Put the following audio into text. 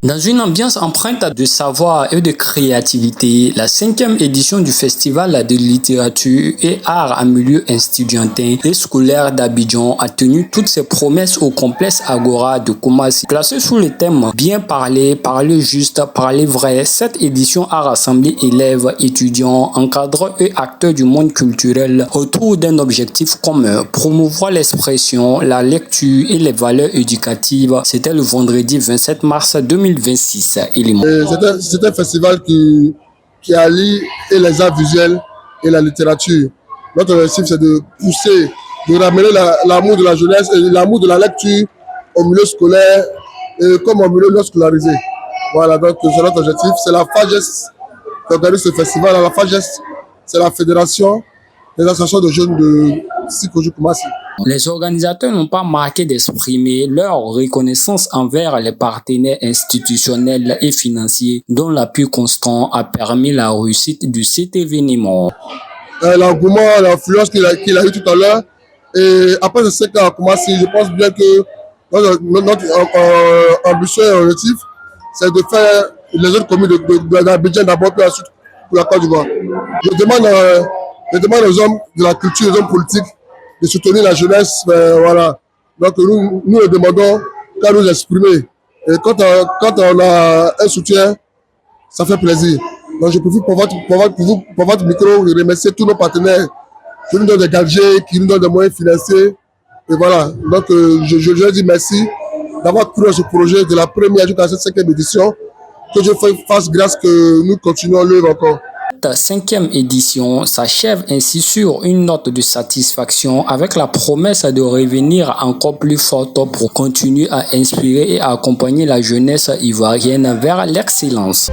Dans une ambiance empreinte de savoir et de créativité, la 5e édition du Festival de littérature et art en milieu estudiantin et scolaire d'Abidjan a tenu toutes ses promesses au complexe Agora de Koumassi. Placé sous le thème Bien parler, parler juste, parler vrai, cette édition a rassemblé élèves, étudiants, encadreurs et acteurs du monde culturel autour d'un objectif commun, promouvoir l'expression, la lecture et les valeurs éducatives. C'était le vendredi 27 mars 2026. C'est un festival qui allie et les arts visuels et la littérature. Notre objectif, c'est de pousser, de ramener l'amour de la jeunesse et l'amour de la lecture au milieu scolaire et comme au milieu non scolarisé. Voilà, donc c'est notre objectif. C'est la FAGES qui organise ce festival. La FAGES, c'est la Fédération des associations de jeunes de Sikoju Koumassi. Les organisateurs n'ont pas manqué d'exprimer leur reconnaissance envers les partenaires institutionnels et financiers dont l'appui constant a permis la réussite de cet événement. L'engouement, l'influence qu'il a eu tout à l'heure, et après ce 5 ans à Koumassi, je pense bien que notre ambition et objectif, c'est de faire les autres communes d'Abidjan d'abord, puis ensuite pour la Côte d'Ivoire. Je demande aux hommes de la culture, aux hommes politiques, de soutenir la jeunesse, voilà. Donc nous le demandons qu'à nous exprimer. Et quand on a un soutien, ça fait plaisir. Donc je profite pour votre micro de remercier tous nos partenaires qui nous donnent des gadgets, qui nous donnent des moyens financiers. Et voilà. Donc je leur dis merci d'avoir cru à ce projet de la première jusqu'à cette 5e édition. Que je fasse grâce que nous continuons l'œuvre encore. Cette 5e édition s'achève ainsi sur une note de satisfaction avec la promesse de revenir encore plus forte pour continuer à inspirer et à accompagner la jeunesse ivoirienne vers l'excellence.